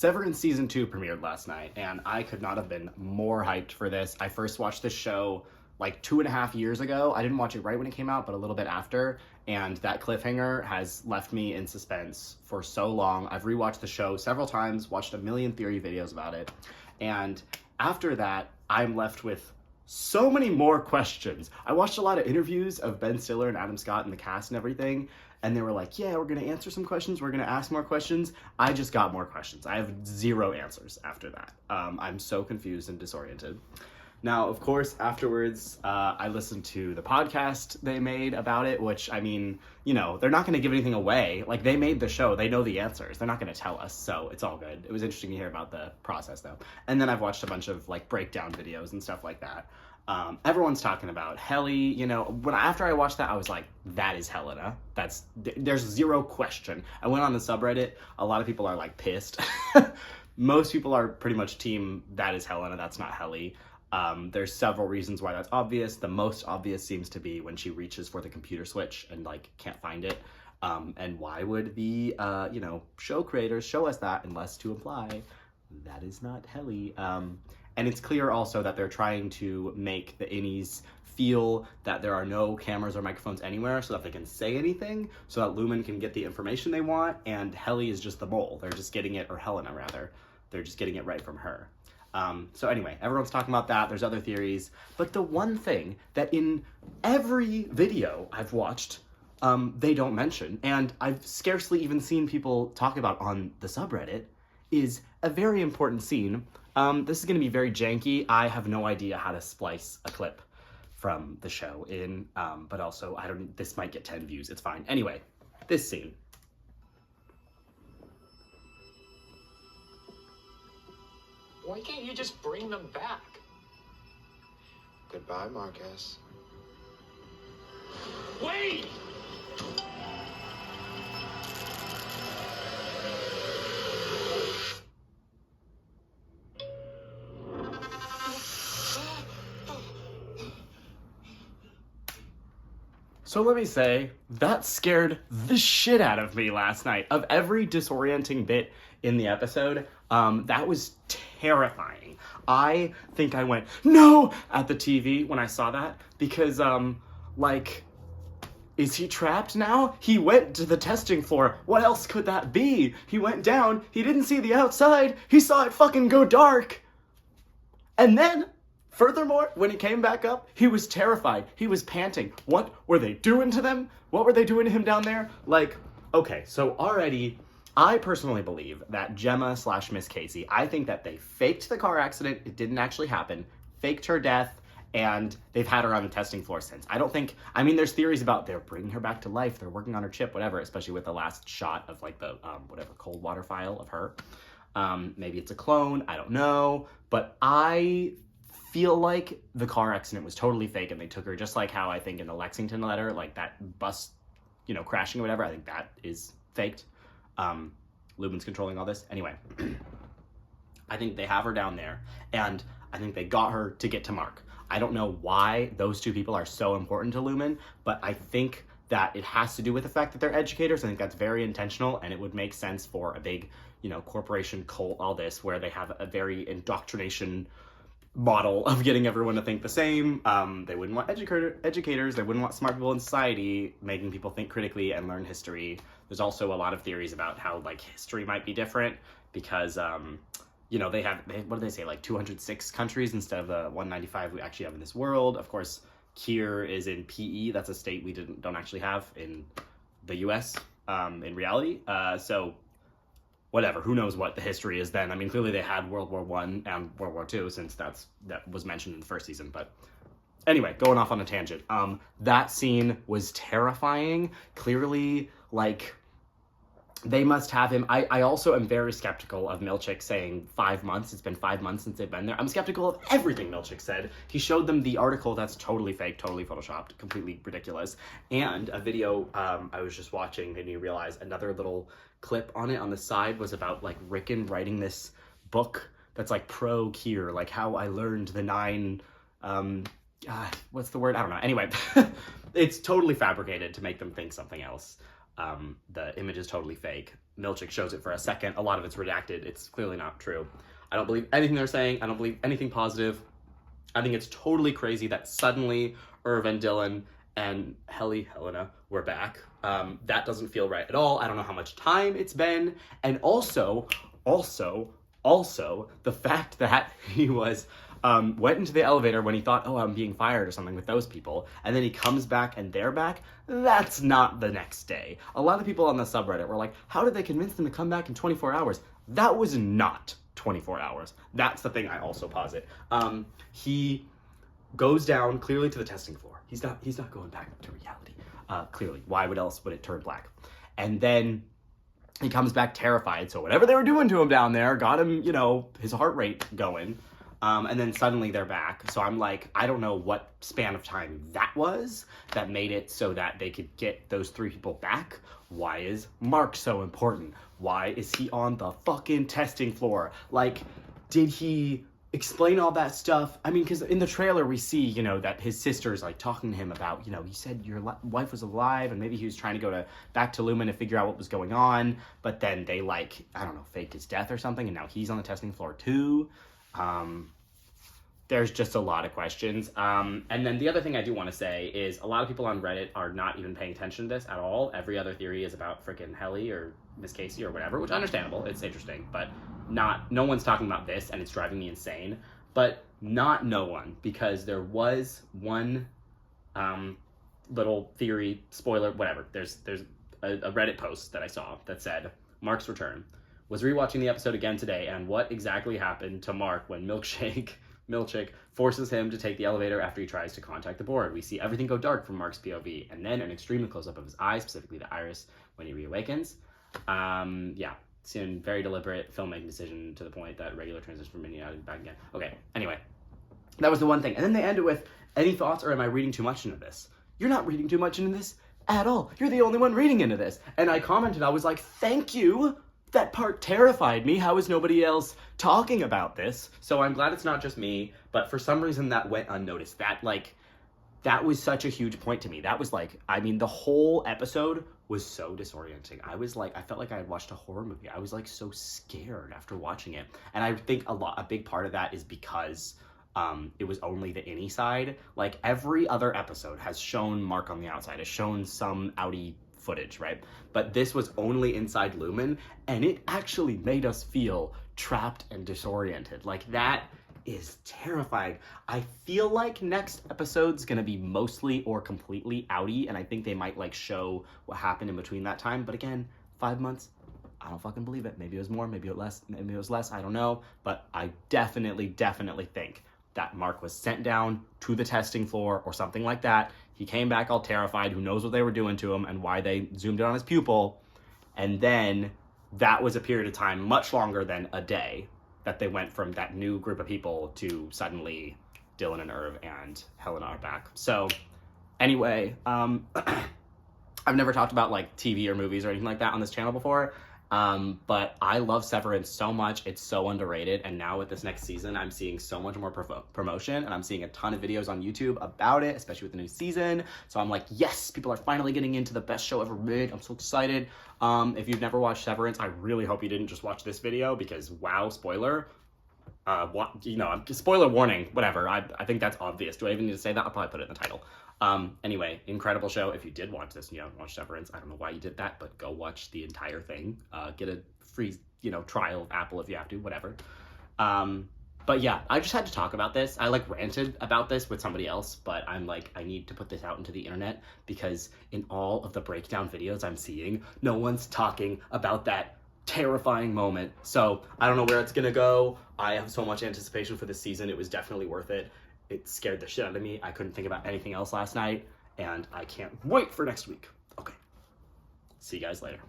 Severance Season 2 premiered last night, and I could not have been more hyped for this. I first watched this show like 2.5 years ago. I didn't watch it right when it came out, but a little bit after, and that cliffhanger has left me in suspense for so long. I've rewatched the show several times, watched a million theory videos about it, and after that, I'm left with so many more questions. I watched a lot of interviews of Ben Stiller and Adam Scott and the cast and everything, and they were like, yeah, we're gonna answer some questions, we're gonna ask more questions. I just got more questions. I have zero answers after that. I'm so confused and disoriented. Now, of course, afterwards, I listened to the podcast they made about it, which, I mean, you know, they're not going to give anything away. Like, they made the show. They know the answers. They're not going to tell us, so it's all good. It was interesting to hear about the process, though. And then I've watched a bunch of, like, breakdown videos and stuff like that. Everyone's talking about Helly, you know, after I watched that, I was like, that is Helena. There's zero question. I went on the subreddit. A lot of people are, like, pissed. Most people are pretty much team, that is Helena, that's not Helly. There's several reasons why that's obvious. The most obvious seems to be when she reaches for the computer switch and like can't find it. And why would the show creators show us that unless to imply that is not Helly? And it's clear also that they're trying to make the innies feel that there are no cameras or microphones anywhere so that they can say anything, so that Lumen can get the information they want, and Helly is just the mole. They're just getting it, or Helena rather, they're just getting it right from her. So anyway, everyone's talking about that. There's other theories. But the one thing that in every video I've watched, they don't mention, and I've scarcely even seen people talk about on the subreddit, is a very important scene. This is going to be very janky. I have no idea how to splice a clip from the show in, but also, this might get 10 views. It's fine. Anyway, this scene. Why can't you just bring them back? Goodbye, Marquez. Wait! So let me say, that scared the shit out of me last night. Of every disorienting bit in the episode, that was terrifying. I think I went, no, at the TV when I saw that, because, is he trapped now? He went to the testing floor. What else could that be? He went down, he didn't see the outside, he saw it fucking go dark. And then, furthermore, when he came back up, he was terrified. He was panting. What were they doing to them? What were they doing to him down there? Like, okay, so already, I personally believe that Gemma / Miss Casey, I think that they faked the car accident. It didn't actually happen. Faked her death, and they've had her on the testing floor since. There's theories about they're bringing her back to life. They're working on her chip, whatever, especially with the last shot of like the, cold water file of her. Maybe it's a clone. I don't know. But I feel like the car accident was totally fake and they took her, just like how I think in the Lexington letter, like that bus, crashing or whatever, I think that is faked. Lumen's controlling all this. Anyway, I think they have her down there, and I think they got her to get to Mark. I don't know why those two people are so important to Lumen, but I think that it has to do with the fact that they're educators. I think that's very intentional, and it would make sense for a big, corporation cult, all this, where they have a very indoctrination model of getting everyone to think the same. They wouldn't want educators, they wouldn't want smart people in society making people think critically and learn history. There's also a lot of theories about how, like, history might be different because, they have, what do they say, like 206 countries instead of the 195 we actually have in this world. Of course, Kier is in PE. That's a state we don't actually have in the US in reality. So whatever, who knows what the history is then. I mean, clearly they had World War I and World War II, since that was mentioned in the first season. But anyway, going off on a tangent. That scene was terrifying. Clearly, like, they must have him. I also am very skeptical of Milchick saying 5 months. It's been 5 months since they've been there. I'm skeptical of everything Milchick said. He showed them the article that's totally fake, totally photoshopped, completely ridiculous. And a video I was just watching made me realize another little clip on it on the side was about, like, Rickon writing this book that's, like, pro-Kier, like how I learned the 9, what's the word? I don't know. Anyway, it's totally fabricated to make them think something else. the image is totally fake. Milchick shows it for a second. A lot of it's redacted. It's clearly not true. I don't believe anything they're saying. I don't believe anything positive. I think it's totally crazy that suddenly Irv and Dylan and Helena were back. That doesn't feel right at all. I don't know how much time it's been. And also, the fact that he was, went into the elevator when he thought, oh, I'm being fired or something with those people, and then he comes back and they're back, that's not the next day. A lot of people on the subreddit were like, how did they convince them to come back in 24 hours? That was not 24 hours. That's the thing I also posit. He goes down clearly to the testing floor. He's not going back to reality. Clearly. Why would it turn black? And then he comes back terrified. So whatever they were doing to him down there got him, his heart rate going. And then suddenly they're back. So I'm like, I don't know what span of time that was that made it so that they could get those 3 people back. Why is Mark so important? Why is he on the fucking testing floor? Like, did he explain all that stuff? I mean, because in the trailer we see, that his sister's like talking to him about, he said your wife was alive, and maybe he was trying to go back to Lumen to figure out what was going on. But then they faked his death or something, and now he's on the testing floor too. There's just a lot of questions. And then the other thing I do want to say is a lot of people on Reddit are not even paying attention to this at all. Every other theory is about freaking Helly or Miss Casey or whatever, which is understandable. It's interesting, but no one's talking about this, and it's driving me insane. But no one, because there was one little theory, spoiler, whatever. There's a Reddit post that I saw that said, Mark's return. Was rewatching the episode again today, and what exactly happened to Mark when Milchick forces him to take the elevator after he tries to contact the board. We see everything go dark from Mark's POV, and then an extreme close-up of his eyes, specifically the iris, when he reawakens. It's a very deliberate filmmaking decision to the point that regular transition from Minnie out back again. Okay, anyway, that was the one thing. And then they end it with, any thoughts, or am I reading too much into this? You're not reading too much into this at all. You're the only one reading into this. And I commented, I was like, thank you. That part terrified me. How is nobody else talking about this? So I'm glad it's not just me, but for some reason that went unnoticed. That was such a huge point to me. That was the whole episode was so disorienting. I felt like I had watched a horror movie. I was so scared after watching it. And I think a big part of that is because it was only the innie side. Like every other episode has shown Mark on the outside, has shown some outie footage, right? But this was only inside Lumen, and it actually made us feel trapped and disoriented. That is terrifying. I feel like next episode's gonna be mostly or completely outie, and I think they might show what happened in between that time. But again, 5 months, I don't fucking believe it. Maybe it was more, maybe it was less, I don't know. But I definitely think that Mark was sent down to the testing floor or something like that. He came back all terrified. Who knows what they were doing to him and why they zoomed in on his pupil. And then that was a period of time much longer than a day that they went from that new group of people to suddenly Dylan and Irv and Helena are back. So anyway, I've never talked about TV or movies or anything like that on this channel before. But I love Severance so much. It's so underrated. And now with this next season, I'm seeing so much more promotion, and I'm seeing a ton of videos on YouTube about it, especially with the new season. So I'm like, yes, people are finally getting into the best show ever made. I'm so excited. If you've never watched Severance, I really hope you didn't just watch this video because wow, spoiler. Spoiler warning, whatever. I think that's obvious. Do I even need to say that? I'll probably put it in the title. Anyway, incredible show. If you did watch this and you haven't watched Severance, I don't know why you did that, but go watch the entire thing. Get a free, trial of Apple if you have to, whatever. But yeah, I just had to talk about this. I ranted about this with somebody else, but I'm I need to put this out into the internet because in all of the breakdown videos I'm seeing, no one's talking about that terrifying moment. So I don't know where it's gonna go. I have so much anticipation for this season. It was definitely worth it. It scared the shit out of me. I couldn't think about anything else last night, and I can't wait for next week. Okay. See you guys later.